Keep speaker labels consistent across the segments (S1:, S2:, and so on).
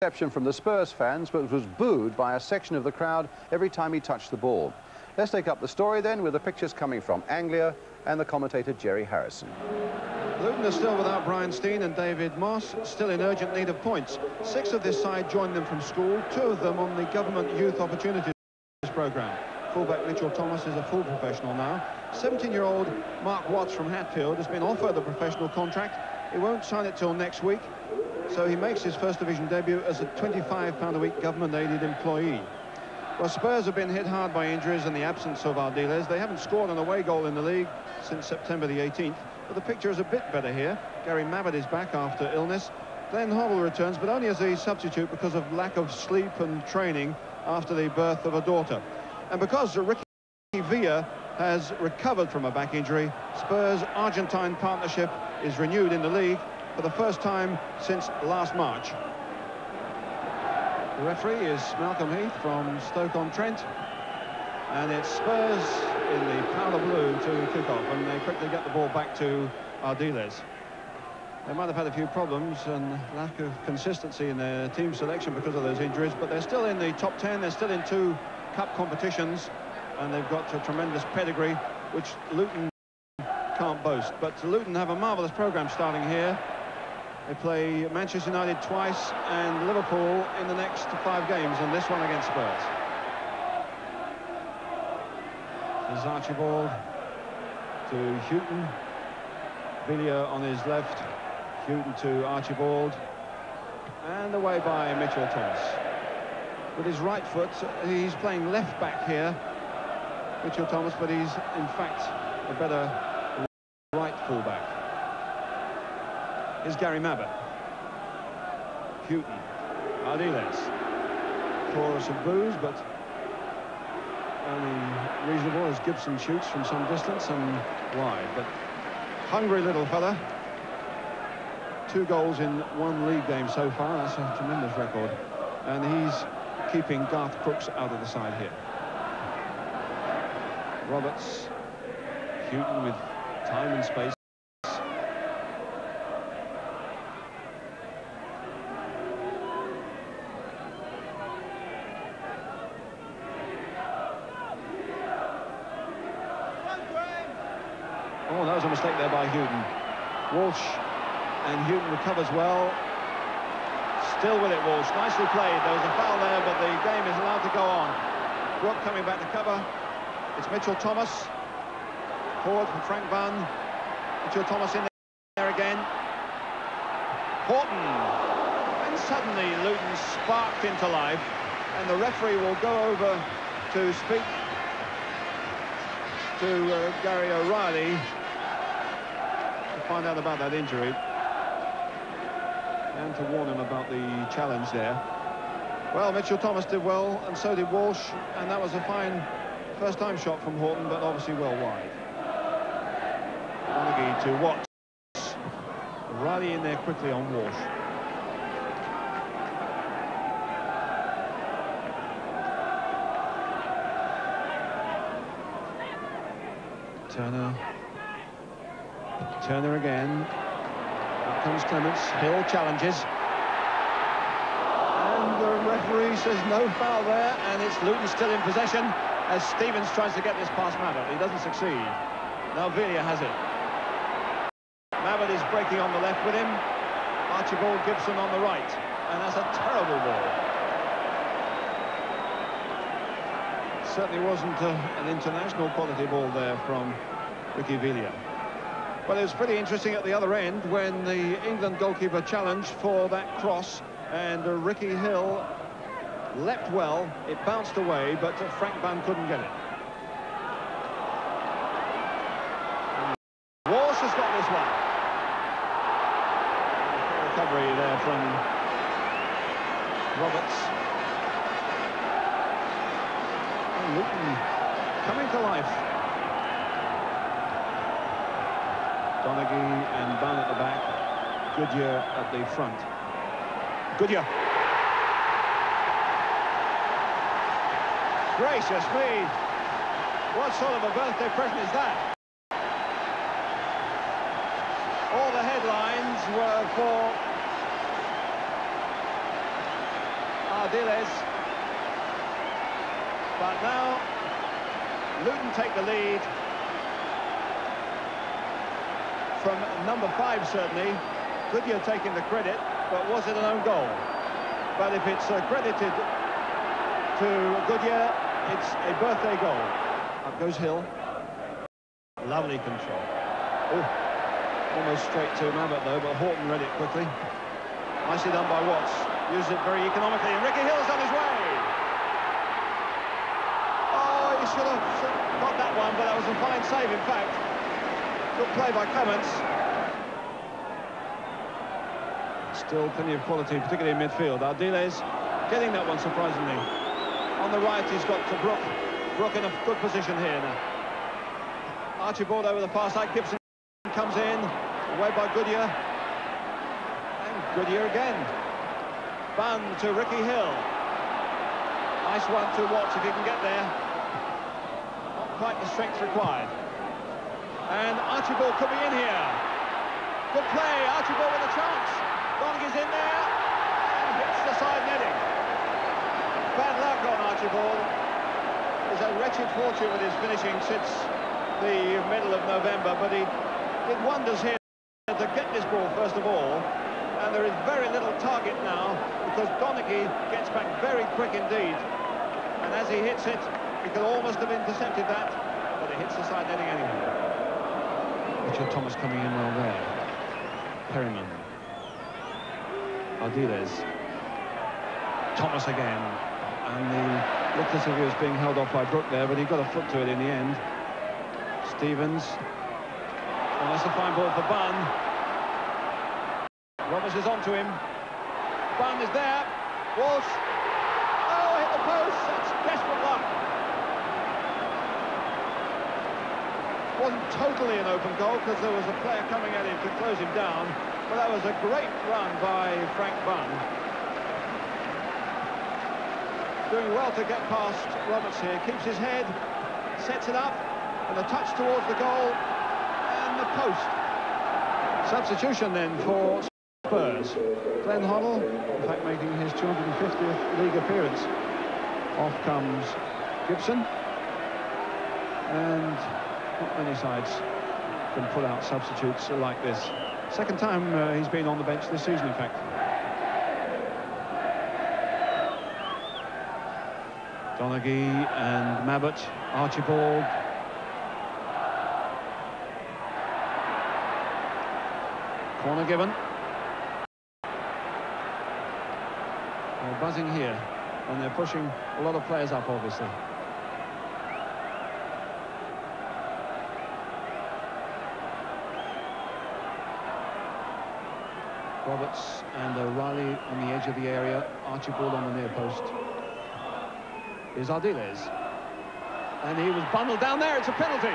S1: reception from the Spurs fans, but was booed by a section of the crowd every time he touched the ball. Let's take up the story then with the pictures coming from Anglia and the commentator Jerry Harrison.
S2: Luton are still without Brian Steen and David Moss, still in urgent need of points. 6 of this side joined them from school, 2 of them on the Government Youth Opportunities programme. Fullback Mitchell Thomas is a full professional now. 17-year-old Mark Watts from Hatfield has been offered a professional contract. He won't sign it till next week, so he makes his first division debut as a £25 a week government-aided employee. Well, Spurs have been hit hard by injuries and the absence of Ardiles. They haven't scored an away goal in the league since September the 18th, but the picture is a bit better here. Gary Mabbutt is back after illness. Glenn Hoddle returns, but only as a substitute because of lack of sleep and training after the birth of a daughter. And because Ricky Villa has recovered from a back injury, Spurs-Argentine partnership is renewed in the league for the first time since last March. The referee is Malcolm Heath from Stoke-on-Trent, and it's Spurs in the powder blue to kick off, and they quickly get the ball back to Ardiles. They might have had a few problems and lack of consistency in their team selection because of those injuries, but they're still in the top 10, they're still in 2 cup competitions, and they've got a tremendous pedigree, which Luton can't boast. But Luton have a marvellous programme starting here. They play Manchester United twice and Liverpool in the next 5 games, and this one against Spurs. There's Archibald to Houghton. Villiers on his left. Houghton to Archibald. And away by Mitchell Thomas. With his right foot, he's playing left back here, Mitchell Thomas, but he's in fact a better right fullback. Here's Gary Mabbutt. Houghton. Ardiles. Chorus of boos, but only reasonable as Gibson shoots from some distance and wide. But hungry little fella. 2 goals in 1 league game so far. That's a tremendous record. And he's keeping Garth Crooks out of the side here. Roberts. Houghton with time and space. Oh, that was a mistake there by Houghton. Walsh, and Houghton recovers well. Still with it, Walsh. Nicely played. There was a foul there, but the game is allowed to go on. Brook coming back to cover. It's Mitchell Thomas. Forward from Frank Van. Mitchell Thomas in there again. Horton. And suddenly Luton sparked into life, and the referee will go over to speak to Gary O'Reilly to find out about that injury and to warn him about the challenge there. Well, Mitchell Thomas did well, and so did Walsh, and that was a fine first-time shot from Horton, but obviously well wide. Donaghy to Watts. O'Reilly in there quickly on Walsh. Turner again. Up comes Clements. Hill challenges. And the referee says no foul there, and it's Luton still in possession as Stevens tries to get this past Mabbutt. He doesn't succeed. Now Villiers has it. Mabbutt is breaking on the left with him. Archibald Gibson on the right. And that's a terrible ball. Certainly wasn't an international quality ball there from Ricky Villa. Well, it was pretty interesting at the other end when the England goalkeeper challenged for that cross, and Ricky Hill leapt well. It bounced away, but Frank Van couldn't get it. Walsh has got this one. Recovery there from Roberts. And Luton coming to life. Donaghy and Bunn at the back. Goodyear at the front. Goodyear. Gracious me. What sort of a birthday present is that? All the headlines were for Ardiles. But now Luton take the lead from number 5, certainly. Goodyear taking the credit, but was it an own goal? But if it's credited to Goodyear, it's a birthday goal. Up goes Hill. Lovely control. Oh, almost straight to Mabbott though, but Horton read it quickly. Nicely done by Watts. Uses it very economically, and Ricky Hill's on his way. Oh, he should have got that one, but that was a fine save, in fact. Good play by Clements. Still plenty of quality, particularly in midfield. Ardiles getting that one, surprisingly. On the right, he's got to Brook. Brook in a good position here now. Archibald over the far side. Gibson comes in, away by Goodyear. And Goodyear again. Bunn to Ricky Hill. Nice one to Watts if he can get there. Not quite the strength required. And Archibald could be in here. Good play, Archibald with a chance. Donaghy's in there and hits the side netting. Bad luck on Archibald. He's had wretched fortune with his finishing since the middle of November, but he did wonders here to get this ball first of all, and there is very little target now because Donaghy gets back very quick indeed, and as he hits it, he could almost have intercepted that, but it hits the side netting anyway. Richard Thomas coming in well there. Perryman. Ardiles. Thomas again, and the looked as if he was being held off by Brook there, but he got a foot to it in the end. Stevens. And that's a fine ball for Bunn. Roberts is onto him. Bunn is there. Walsh. Oh, hit the post. That's desperate luck. Wasn't totally an open goal because there was a player coming at him to close him down. But that was a great run by Frank Bunn. Doing well to get past Roberts here. Keeps his head, sets it up, and a touch towards the goal, and the post. Substitution then for Spurs. Glenn Hoddle, in fact, making his 250th league appearance. Off comes Gibson. And not many sides can pull out substitutes like this. Second time he's been on the bench this season, in fact. Donaghy and Mabbott, Archibald. Corner given. They're buzzing here, and they're pushing a lot of players up, obviously. Roberts and O'Reilly on the edge of the area. Archibald on the near post. Here's Ardiles. And he was bundled down there. It's a penalty.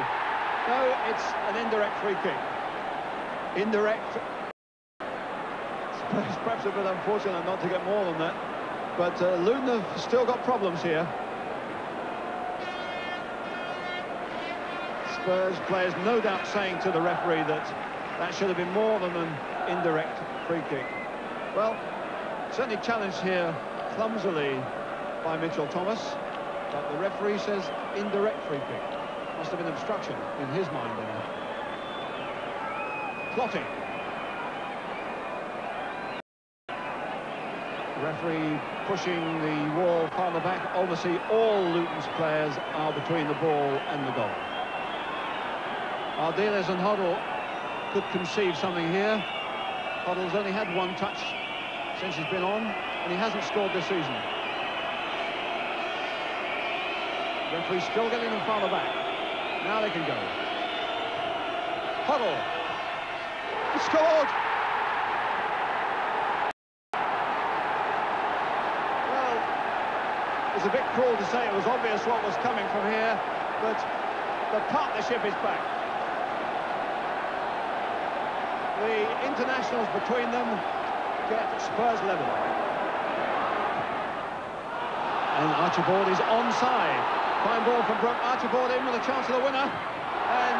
S2: No, it's an indirect free kick. Indirect. It's perhaps a bit unfortunate not to get more than that. But Luton have still got problems here. Spurs players no doubt saying to the referee that that should have been more than an indirect free kick. Well, certainly challenged here clumsily by Mitchell Thomas, but the referee says indirect free kick. Must have been obstruction in his mind then. Plotting. Referee pushing the wall farther back. Obviously all Luton's players are between the ball and the goal. Ardiles and Hoddle could conceive something here. Hoddle's only had one touch since he's been on, and he hasn't scored this season. Referee still getting them farther back. Now they can go. Hoddle. He scored! Well, it's a bit cruel to say it was obvious what was coming from here, but the partnership is back. The internationals between them get Spurs level. And Archibald is onside. Fine ball from Brook. Archibald in with a chance of the winner. And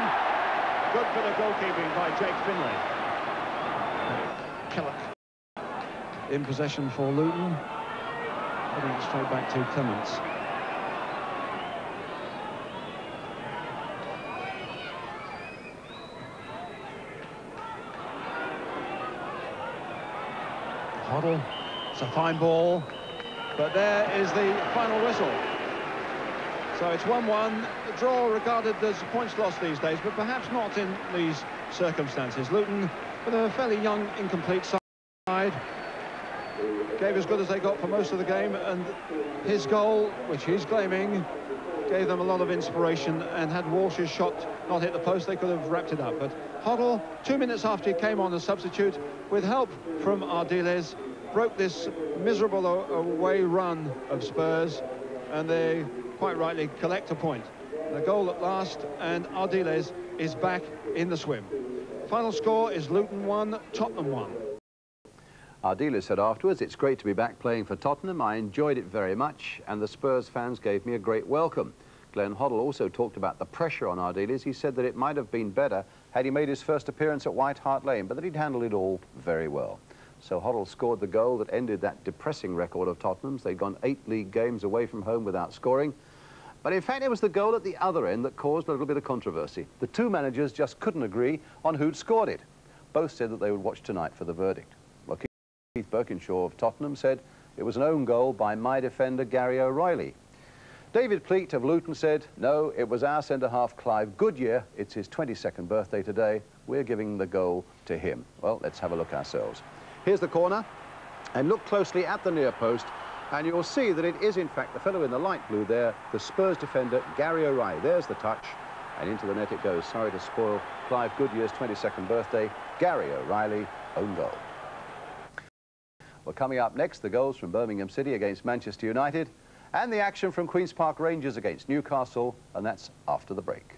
S2: good bit of goalkeeping by Jake Finlay. Kellogg in possession for Luton. Putting straight back to Clements. Hoddle, it's a fine ball, but there is the final whistle. So it's 1-1, a draw regarded as points lost these days, but perhaps not in these circumstances. Luton, with a fairly young, incomplete side, gave as good as they got for most of the game, and his goal, which he's claiming, gave them a lot of inspiration, and had Walsh's shot not hit the post, they could have wrapped it up. But Hoddle, 2 minutes after he came on as substitute, with help from Ardiles, broke this miserable away run of Spurs, and they quite rightly collect a point. The goal at last, and Ardiles is back in the swim. Final score is Luton 1, Tottenham 1.
S1: Ardiles said afterwards, "It's great to be back playing for Tottenham. I enjoyed it very much, and the Spurs fans gave me a great welcome." Glenn Hoddle also talked about the pressure on Ardiles. He said that it might have been better had he made his first appearance at White Hart Lane, but that he'd handled it all very well. So Hoddle scored the goal that ended that depressing record of Tottenham's. They'd gone 8 league games away from home without scoring. But in fact, it was the goal at the other end that caused a little bit of controversy. The two managers just couldn't agree on who'd scored it. Both said that they would watch tonight for the verdict. Well, Keith Birkinshaw of Tottenham said it was an own goal by my defender, Gary O'Reilly. David Pleat of Luton said, no, it was our centre-half, Clive Goodyear. It's his 22nd birthday today. We're giving the goal to him. Well, let's have a look ourselves. Here's the corner, and look closely at the near post, and you'll see that it is, in fact, the fellow in the light blue there, the Spurs defender, Gary O'Reilly. There's the touch, and into the net it goes. Sorry to spoil Clive Goodyear's 22nd birthday. Gary O'Reilly, own goal. Well, coming up next, the goals from Birmingham City against Manchester United, and the action from Queen's Park Rangers against Newcastle, and that's after the break.